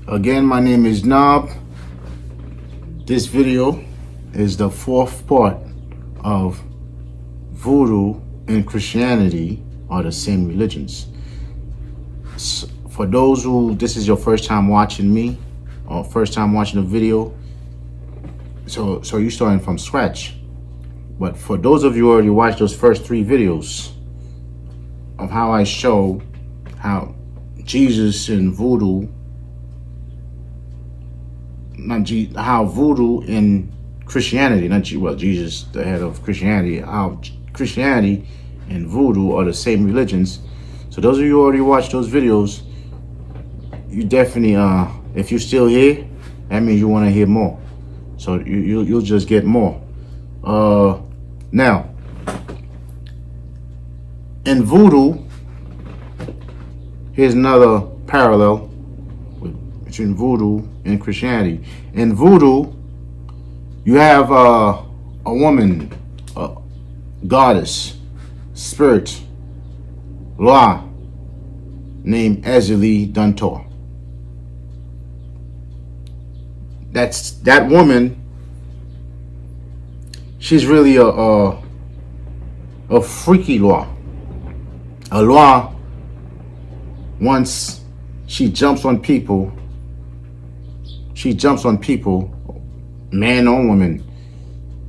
Again, my name is Knob. This video is the fourth part of Voodoo and Christianity are the same religions. For those who this is your first time watching me or first time watching a video, so you're starting from scratch. But for those of you who already watched those first three videos of how I show how Jesus and Voodoo, how Voodoo and Christianity, Jesus, the head of Christianity, how Christianity and Voodoo are the same religions. So those of you who already watched those videos, you definitely, if you're still here, that means you want to hear more. So you'll just get more. Now, in Voodoo, here's another parallel between Voodoo and Christianity. In Voodoo, you have a woman, a goddess, spirit, Loa, named Ezili Duntor. That woman. She's really a freaky Loa. A Loa, once she jumps on people, man or woman,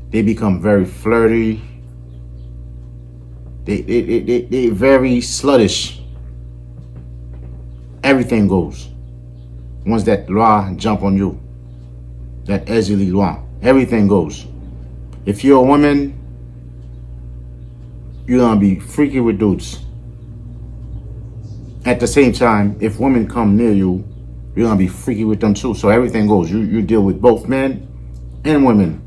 they become very flirty. They very sluttish. Everything goes. Once that Loa jump on you, that Ezili Loa, everything goes. If you're a woman, you're gonna be freaky with dudes. At the same time, if women come near you, you're gonna be freaky with them too. So everything goes. You deal with both men and women.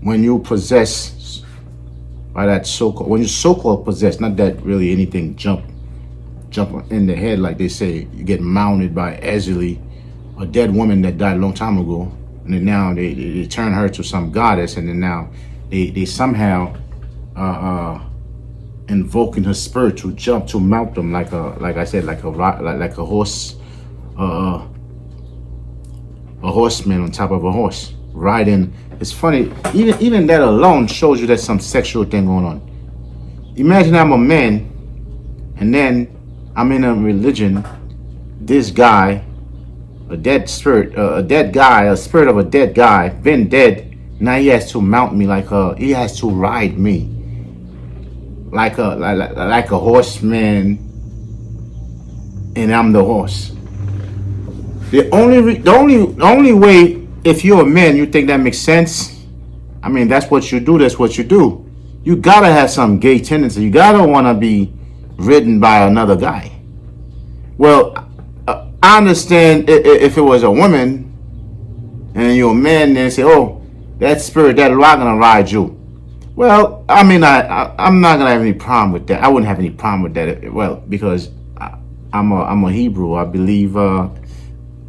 When you possess by that so-called, when you so-called possess, not that really anything jump in the head like they say, you get mounted by Ezili, a dead woman that died a long time ago. And then now they turn her to some goddess, and then now they somehow invoking her spirit to jump to mount them like a horse, a horseman on top of a horse riding. It's funny, even that alone shows you there's some sexual thing going on. Imagine I'm a man, and then I'm in a religion. This guy, a dead spirit, a dead guy, a spirit of a dead guy, been dead. Now he has to mount me he has to ride me like a horseman, and I'm the horse. The only way, if you're a man, you think that makes sense. I mean, that's what you do. That's what you do. You gotta have some gay tendency. You gotta want to be ridden by another guy. Well, I understand if it was a woman and you're a man, then say, "Oh, that spirit, that Loa gonna ride you." Well, I mean, I'm not gonna have any problem with that. I wouldn't have any problem with that. Well, because I'm a Hebrew. I believe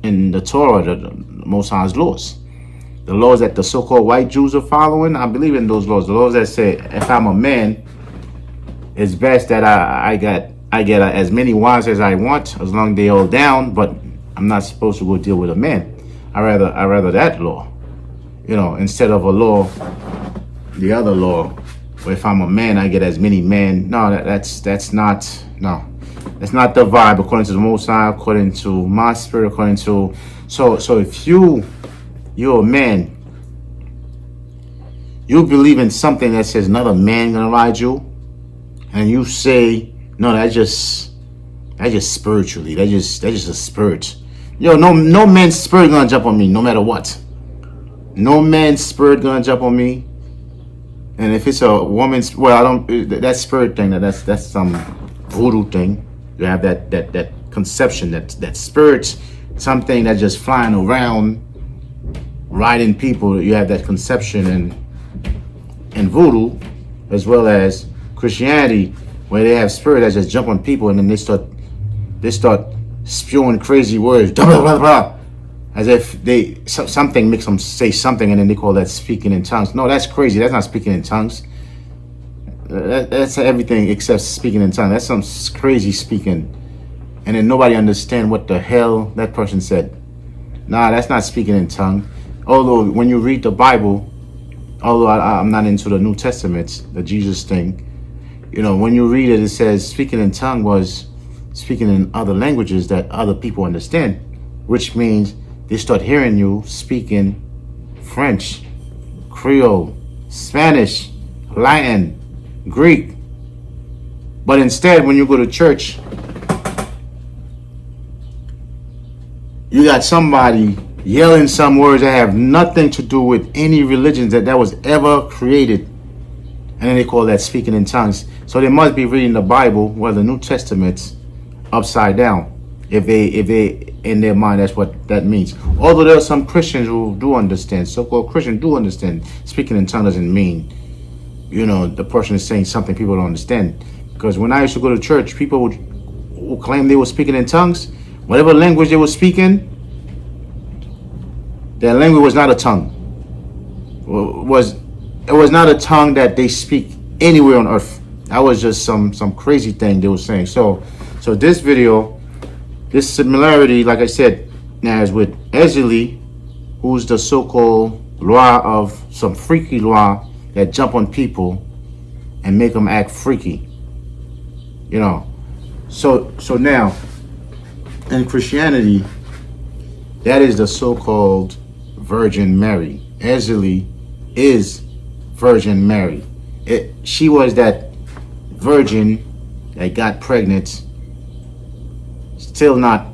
in the Torah, the Most High's laws, the laws that the so-called white Jews are following. I believe in those laws. The laws that say if I'm a man, it's best that I get as many wives as I want, as long as they all down. But I'm not supposed to go deal with a man. I rather that law, instead of a law, the other law, where if I'm a man, I get as many men. No, that's not the vibe according to the Most High, according to my spirit, according to so if you're a man, you believe in something that says another man gonna ride you, and you say, no, that's just spiritually. That's just a spirit. No man's spirit gonna jump on me, no matter what. No man's spirit gonna jump on me. And if it's a woman's, that spirit thing, that's some voodoo thing. You have that conception, that spirit, something that's just flying around, riding people. You have that conception in voodoo, as well as Christianity, where they have spirit that just jump on people, and then they start spewing crazy words, blah, blah, blah, blah, as if something makes them say something, and then they call that speaking in tongues. No, that's crazy. That's not speaking in tongues. That's everything except speaking in tongues. That's some crazy speaking, and then nobody understand what the hell that person said. Nah, that's not speaking in tongue. Although when you read the Bible, although I'm not into the New Testament, the Jesus thing, when you read it, it says speaking in tongue was speaking in other languages that other people understand, which means they start hearing you speaking French, Creole, Spanish, Latin, Greek. But instead, when you go to church, you got somebody yelling some words that have nothing to do with any religion that was ever created. And then they call that speaking in tongues. So they must be reading the Bible, or the New Testament, upside down. If they in their mind, that's what that means. Although there are some Christians who do understand, so-called Christians do understand speaking in tongues doesn't mean, the person is saying something people don't understand. Because when I used to go to church, people who claim they were speaking in tongues, whatever language they were speaking, that language was not a tongue. It was not a tongue that they speak anywhere on earth. That was just some crazy thing they were saying. So this video, this similarity, like I said, now is with Ezili, who's the so-called loi of some freaky loi that jump on people and make them act freaky. So now in Christianity, that is the so-called Virgin Mary. Ezili is Virgin Mary. She was that virgin that got pregnant, still not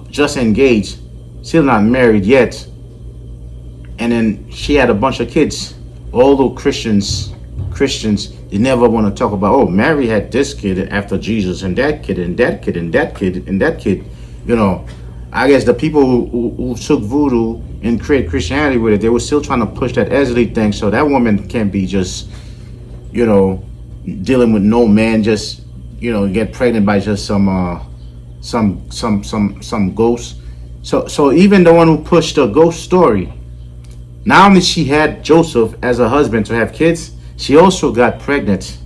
just engaged, still not married yet, and then she had a bunch of kids. Although Christians, they never want to talk about, oh, Mary had this kid after Jesus, and that kid, and that kid, and that kid, and that kid. I guess the people who took voodoo and created Christianity with it, they were still trying to push that Ezili thing, so that woman can't be just, dealing with no man, just, get pregnant by just some ghost. So even the one who pushed the ghost story, not only she had Joseph as a husband to have kids, she also got pregnant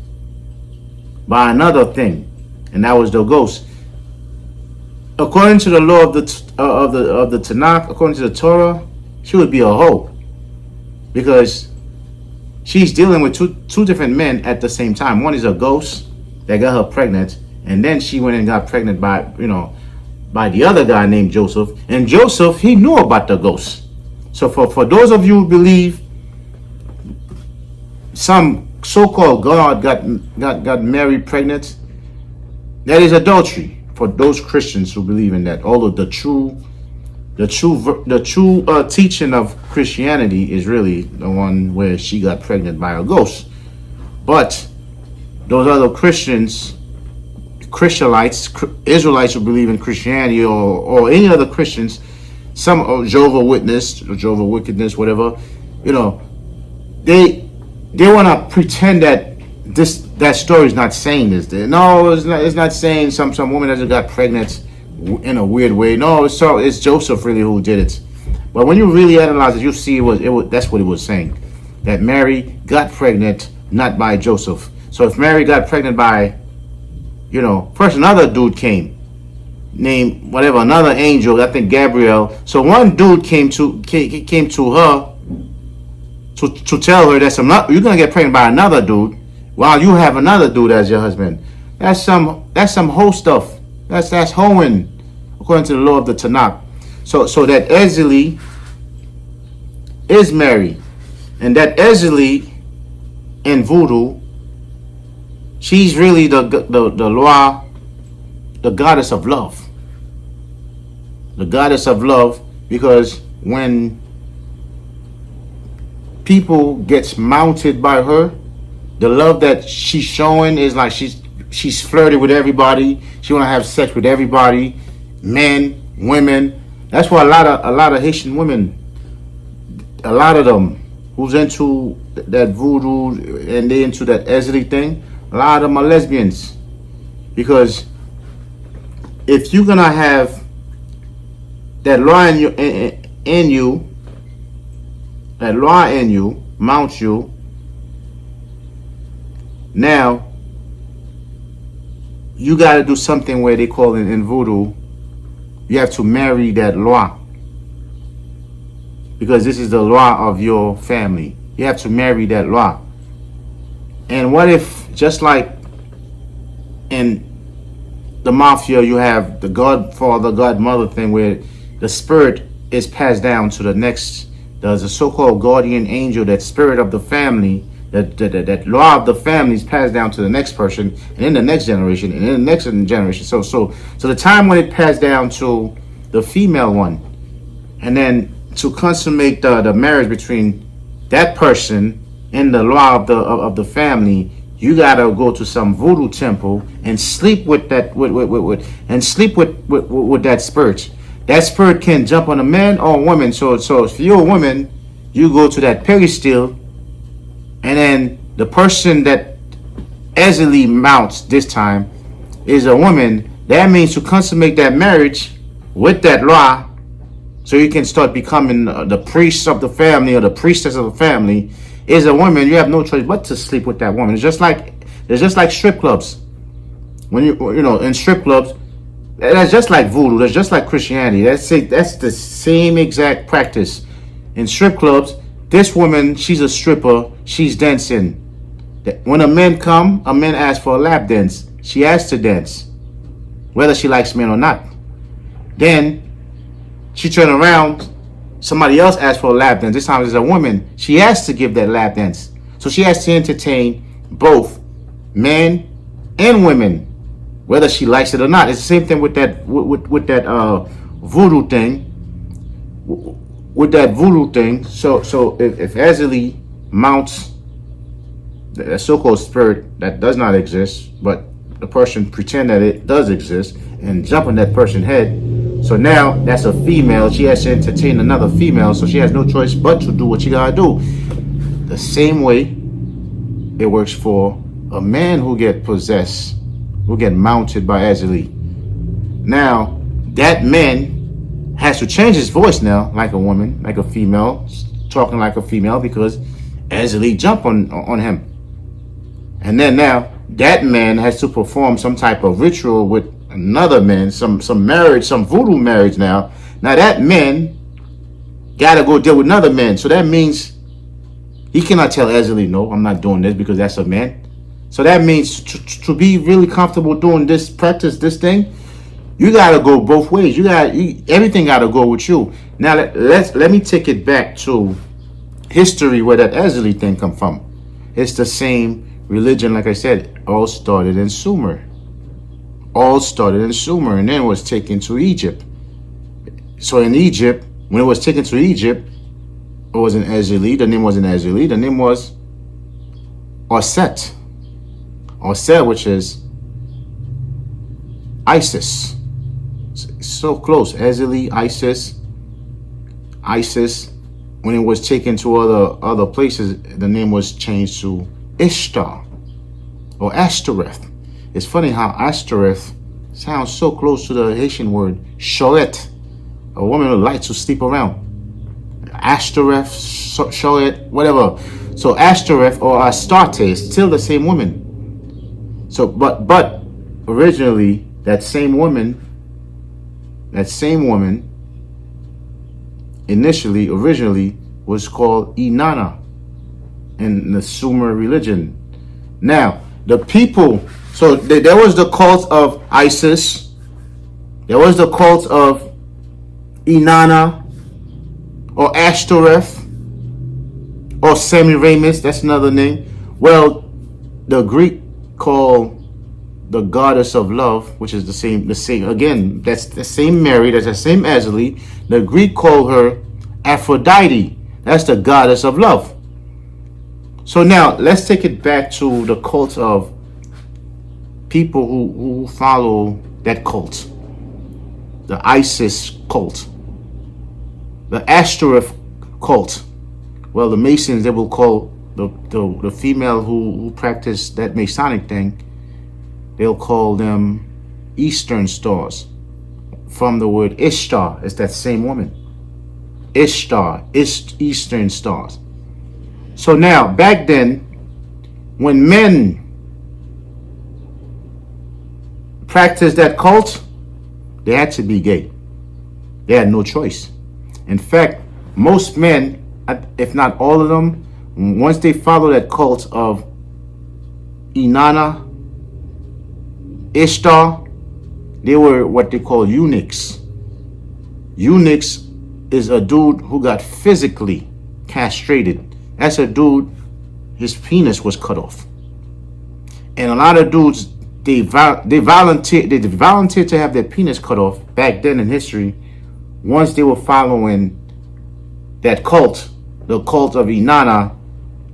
by another thing, and that was the ghost. According to the law of the Tanakh, according to the Torah, she would be a hoe, because she's dealing with two different men at the same time. One is a ghost that got her pregnant, and then she went and got pregnant by the other guy named Joseph. And Joseph, he knew about the ghost. So for those of you who believe some so-called God got Mary pregnant, that is adultery. For those Christians who believe in that, although the true teaching of Christianity is really the one where she got pregnant by a ghost. But those other Christians, Israelites who believe in Christianity, or any other Christians, some Jehovah's Witness, Jehovah's Wickedness, whatever, they want to pretend that that story is not saying this. No, it's not saying some woman that got pregnant in a weird way. No, it's Joseph really who did it. But when you really analyze it, you see that's what it was saying. That Mary got pregnant not by Joseph. So if Mary got pregnant by, first another dude came, named whatever, another angel, I think Gabriel. So one dude came to her to tell her that you're gonna get pregnant by another dude, while you have another dude as your husband. That's some hoe stuff. That's hoeing, according to the law of the Tanakh. So that Ezili is Mary, and that Ezili in voodoo, she's really the loi, the goddess of love. The goddess of love, because when people gets mounted by her, the love that she's showing is like she's flirting with everybody. She want to have sex with everybody, men, women. That's why a lot of Haitian women, a lot of them who's into that voodoo and they into that Ezili thing, a lot of them are lesbians. Because if you're gonna have that law in you, that law in you, mount you, now you got to do something where they call it in voodoo, you have to marry that loi. because this is the law of your family. You have to marry that law. And what if, just like in the mafia, you have the godfather, godmother thing where the spirit is passed down to the next, there's a so-called guardian angel, that spirit of the family, that law of the family is passed down to the next person, and in the next generation, and in the next generation. So the time when it passed down to the female one, and then to consummate the marriage between that person and the law of the family, you gotta go to some voodoo temple and sleep with that sleep with that spirit. That spirit can jump on a man or a woman. So if you're a woman, you go to that peristyle, and then the person that Ezili mounts this time is a woman. That means to consummate that marriage with that law, so you can start becoming the priest of the family or the priestess of the family, is a woman. You have no choice but to sleep with that woman. It's just like strip clubs. When you know, in strip clubs, that's just like voodoo. That's just like Christianity. That's the same exact practice. In strip clubs, this woman, she's a stripper. She's dancing. When a man asks for a lap dance. She has to dance, whether she likes men or not. Then she turn around, somebody else asks for a lap dance. This time it's a woman. She has to give that lap dance. So she has to entertain both men and women, whether she likes it or not. It's the same thing with that voodoo thing. With that voodoo thing. So if Ezili mounts the so-called spirit that does not exist, but the person pretend that it does exist, and jump on that person's head. So now that's a female. She has to entertain another female. So she has no choice but to do what she gotta do. The same way it works for a man who get possessed, who get mounted by Ezili. Now that man has to change his voice now, like a woman, like a female, talking like a female, because Ezili jump on him. And then now that man has to perform some type of ritual with another man, some marriage, some voodoo marriage now. Now that man gotta go deal with another man. So that means he cannot tell Ezili, no, I'm not doing this, because that's a man. So that means to be really comfortable doing this, practice this thing, you gotta go both ways. Everything gotta go with you. Now let me take it back to history, where that Ezili thing come from. It's the same religion, like I said, all started in Sumer. And then was taken to Egypt. So in Egypt, when it was taken to Egypt, it wasn't Ezili. The name wasn't Ezili. The name was Osset. Osset, which is Isis. So close. Ezili, Isis. When it was taken to other places, the name was changed to Ishtar or Ashtoreth. It's funny how Ashtoreth sounds so close to the Haitian word Shoret, a woman who likes to sleep around. Ashtoreth, Shoret, whatever. So Ashtoreth or Astarte is still the same woman. So, but originally that same woman, originally was called Inanna in the Sumer religion. Now, the people, so there was the cult of Isis, there was the cult of Inanna, or Ashtoreth, or Semiramis, that's another name. Well, the Greek called the goddess of love, which is the same again, that's the same Mary, that's the same Ezili. The Greek called her Aphrodite. That's the goddess of love. So now let's take it back to the cult of people who follow that cult, the Isis cult, the Ashtoreth cult. Well, the Masons, they will call the female who practice that Masonic thing, they'll call them Eastern stars, from the word Ishtar. It's that same woman. Ishtar, Eastern stars. So now, back then, when men practiced that cult, they had to be gay. They had no choice. In fact, most men, if not all of them, once they follow that cult of Inanna, Ishtar, they were what they call eunuchs. Eunuchs is a dude who got physically castrated. That's a dude, his penis was cut off. And a lot of dudes, they volunteered to have their penis cut off back then in history, once they were following that cult, the cult of Inanna,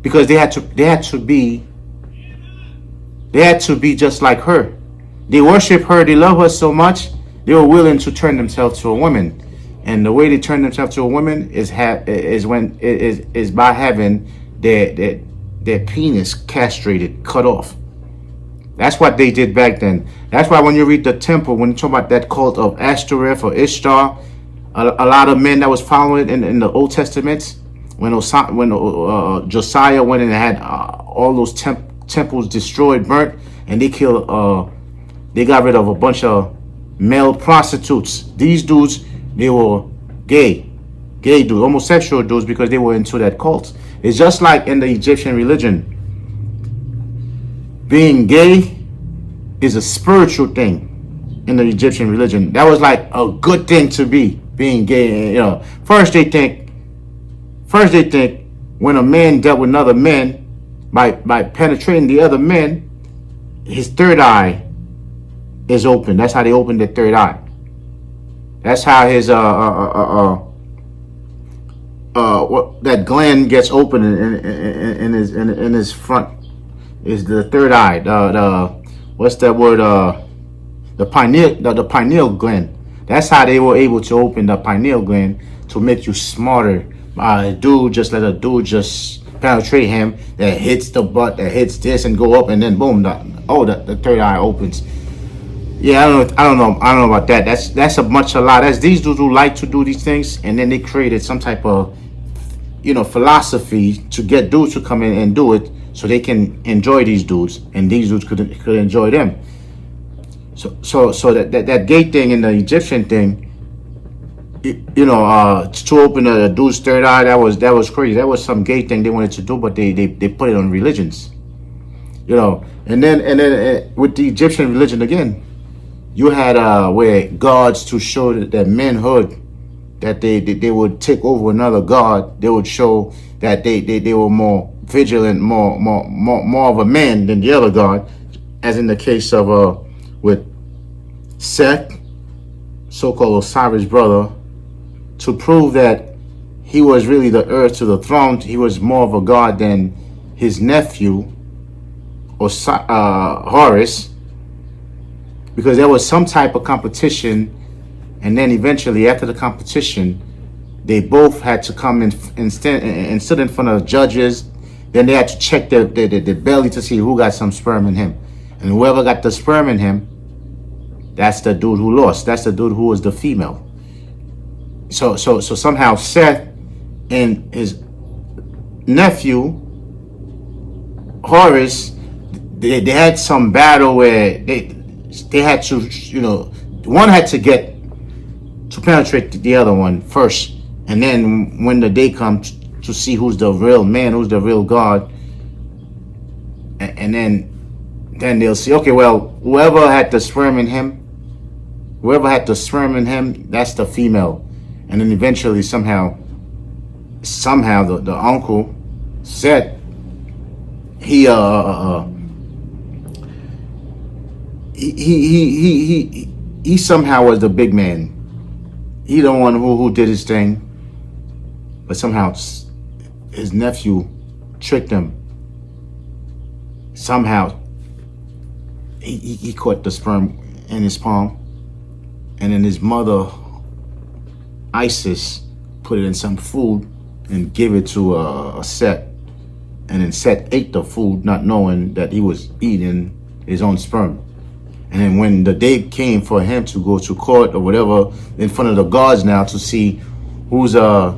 because they had to be just like her. They worship her, they love her so much, they were willing to turn themselves to a woman. And the way they turn themselves to a woman is by having their penis castrated, cut off. That's what they did back then. That's why when you read the temple, when you talk about that cult of Ashtoreth or Ishtar, a lot of men that was following it in the Old Testament, when Josiah went and had all those temples destroyed, burnt, and they killed, they got rid of a bunch of male prostitutes. These dudes, they were gay dudes, homosexual dudes, because they were into that cult. It's just like in the Egyptian religion. Being gay is a spiritual thing in the Egyptian religion. That was like a good thing to be, being gay. You know, first they think when a man dealt with another man by penetrating the other man, his third eye is open. That's how they open the third eye. That's how his what that gland gets open in his front. Is the third eye, the what's that word? The pineal gland. That's how they were able to open the pineal gland to make you smarter. Let a dude just penetrate him, that hits the butt, that hits this, and go up, and then boom, the third eye opens. Yeah, I don't know about that. That's a lot. That's these dudes who like to do these things, and then they created some type of philosophy to get dudes to come in and do it, so they can enjoy these dudes, and these dudes could enjoy them. So that gay thing in the Egyptian thing, to open a dude's third eye, that was crazy. That was some gay thing they wanted to do, but they put it on religions, And then with the Egyptian religion again, you had where gods, to show that manhood, that they would take over another god. They would show that they were more vigilant, more of a man than the other god, as in the case of with Seth, so-called Osiris' brother, to prove that he was really the heir to the throne. He was more of a god than his nephew, Horus, because there was some type of competition, and then eventually after the competition, they both had to come in and stood in front of judges. Then they had to check their belly to see who got some sperm in him. And whoever got the sperm in him, that's the dude who lost. That's the dude who was the female. So somehow Seth and his nephew, Horus, they had some battle where they had to, one had to get to penetrate the other one first. And then when the day comes to see who's the real man, who's the real God, and then they'll see, okay, well, whoever had the sperm in him, that's the female. And then eventually somehow the uncle said he somehow was the big man. He the one who did his thing, but somehow his nephew tricked him. Somehow he caught the sperm in his palm, and then his mother, Isis, put it in some food and gave it to a Seth, and then Seth ate the food, not knowing that he was eating his own sperm. And then when the day came for him to go to court or whatever, in front of the gods now, to see who's the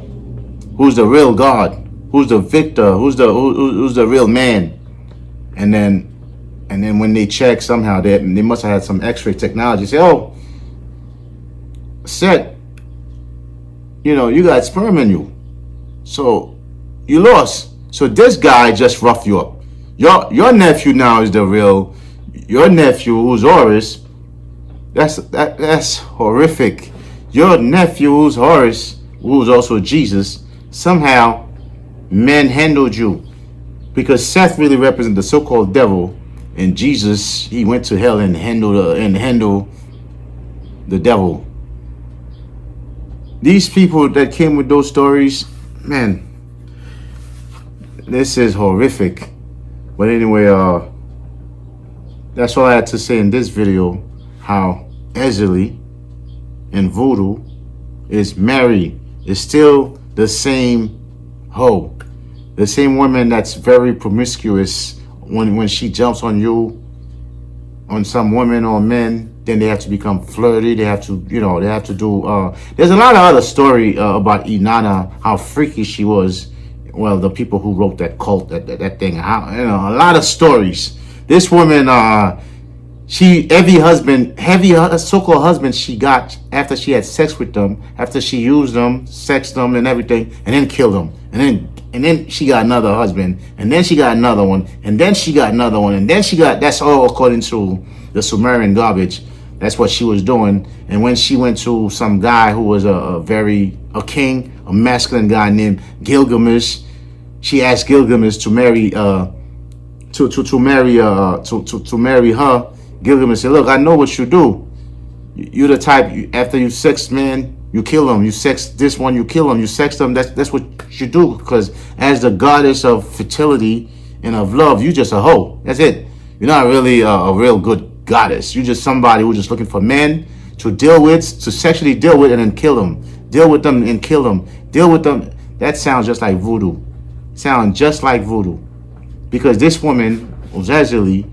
real god, who's the victor, who's the real man, and then when they check, somehow they must have had some X-ray technology. Say, Seth, you got sperm in you. So you lost. So this guy just roughed you up. Your nephew now is the real. Your nephew, who's Horus, that's horrific. Your nephew, who's Horus, who's also Jesus, somehow manhandled you, because Seth really represents the so-called devil, and Jesus, he went to hell and handled the devil. These people that came with those stories, man, this is horrific. But anyway, that's all I had to say in this video. How Ezili and Voodoo is married, is still the same hoe, the same woman that's very promiscuous. When she jumps on you, on some women or men, then they have to become flirty. They have to, they have to do. There's a lot of other story about Inanna, how freaky she was. Well, the people who wrote that cult, that thing, how, a lot of stories. This woman, every so-called husband she got after she had sex with them, after she used them, sexed them and everything, and then killed them, and then she got another husband, and then she got another one, and then she got another one, and then she got. That's all according to the Sumerian garbage. That's what she was doing. And when she went to some guy who was a king, a masculine guy named Gilgamesh, she asked Gilgamesh to marry to marry her. Gilgamesh said, "Look, I know what you do. You're the type, after you sex man, you kill them. You sex this one, you kill them. You sex them. That's what you do, because as the goddess of fertility and of love, you just a hoe. That's it. You're not really a real good goddess. You're just somebody who's just looking for men to deal with, to sexually deal with, and then kill them. Deal with them and kill them. Deal with them." That sounds just like voodoo. Sounds just like voodoo. Because this woman, Ezili,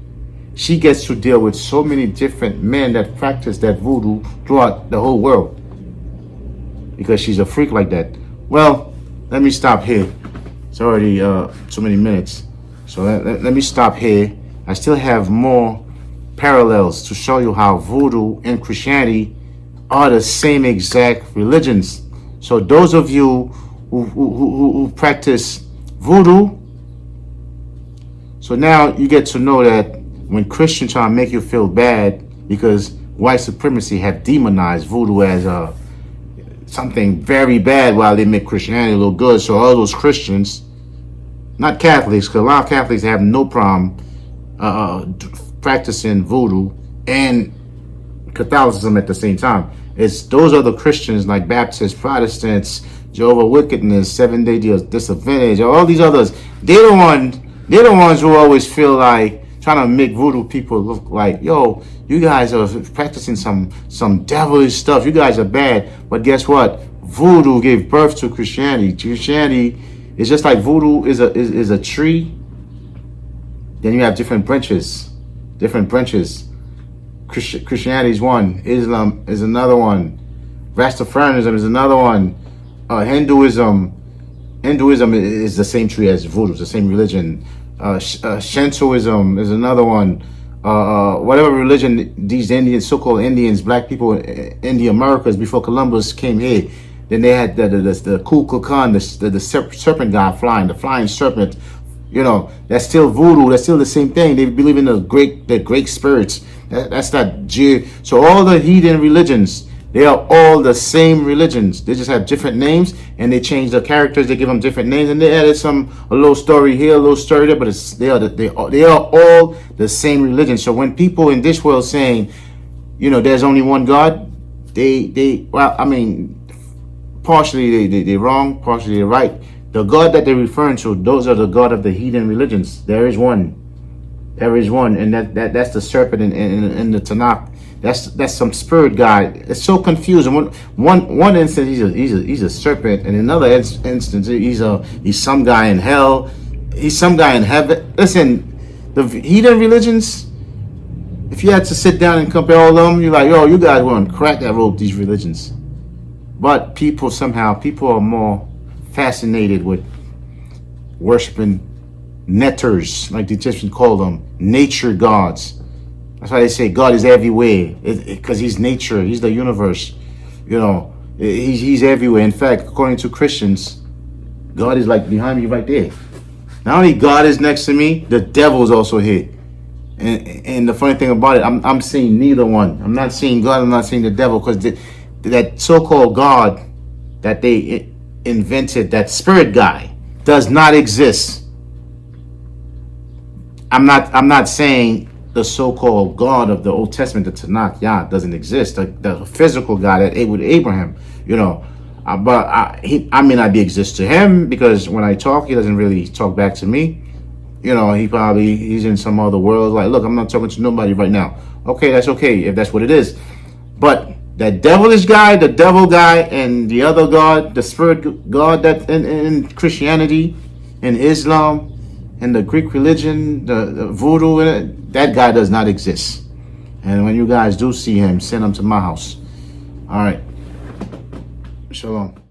she gets to deal with so many different men that practice that voodoo throughout the whole world, because she's a freak like that. Well, let me stop here. It's already too many minutes. So let me stop here. I still have more parallels to show you how voodoo and Christianity are the same exact religions. So those of you who practice voodoo, so now you get to know that when Christians try to make you feel bad because white supremacy have demonized voodoo as something very bad, while they make Christianity look good. So all those Christians, not Catholics, because a lot of Catholics have no problem practicing voodoo and Catholicism at the same time. It's those other Christians like Baptists, Protestants, Jehovah's Witness, Seventh-day Disadvantage, all these others. They're the ones who always feel like trying to make voodoo people look like, yo, you guys are practicing some devilish stuff. You guys are bad. But guess what? Voodoo gave birth to Christianity. Christianity is just like voodoo is a tree. Then you have different branches. Christianity is one. Islam is another one. Rastafarianism is another one. Hinduism is the same tree as voodoo. It's the same religion. Shintoism is another one. Whatever religion these Indians, so-called Indians, black people in the Americas before Columbus came here, then they had the Kukulkan, the serpent god flying, the flying serpent. That's still voodoo. That's still the same thing. They believe in the great spirits. That's not Jew. So all the heathen religions, they are all the same religions. They just have different names, and they change the characters. They give them different names, and they added a little story here, a little story there. But they are all the same religion. So when people in this world saying, there's only one God, partially they're wrong, partially they're right. The God that they're referring to, those are the God of the heathen religions. There is one. There is one, and that's the serpent in the Tanakh. That's some spirit guy. It's so confusing. One instance he's a serpent, and in another instance he's some guy in hell. He's some guy in heaven. Listen, the heathen religions, if you had to sit down and compare all of them, you're like, yo, you guys were on crack that wrote these religions. But people are more fascinated with worshiping netters, like the Egyptians call them, nature gods. That's why they say God is everywhere, because he's nature, he's the universe. He's everywhere. In fact, according to Christians, God is like behind me right there. Not only God is next to me, the devil is also here. And the funny thing about it, I'm seeing neither one. I'm not seeing God. I'm not seeing the devil, because that so-called God that they invented, that spirit guy, does not exist. I'm not saying the so-called God of the Old Testament, the Tanakh, Yah, doesn't exist. The physical God that ate with Abraham, but I may not be exist to him, because when I talk, he doesn't really talk back to me. He's in some other world. Like, look, I'm not talking to nobody right now. Okay, that's okay if that's what it is. But that devilish guy, the devil guy, and the other God, the spirit God that in Christianity, in Islam, in the Greek religion, the Voodoo, that guy does not exist. And when you guys do see him, send him to my house. All right. Shalom.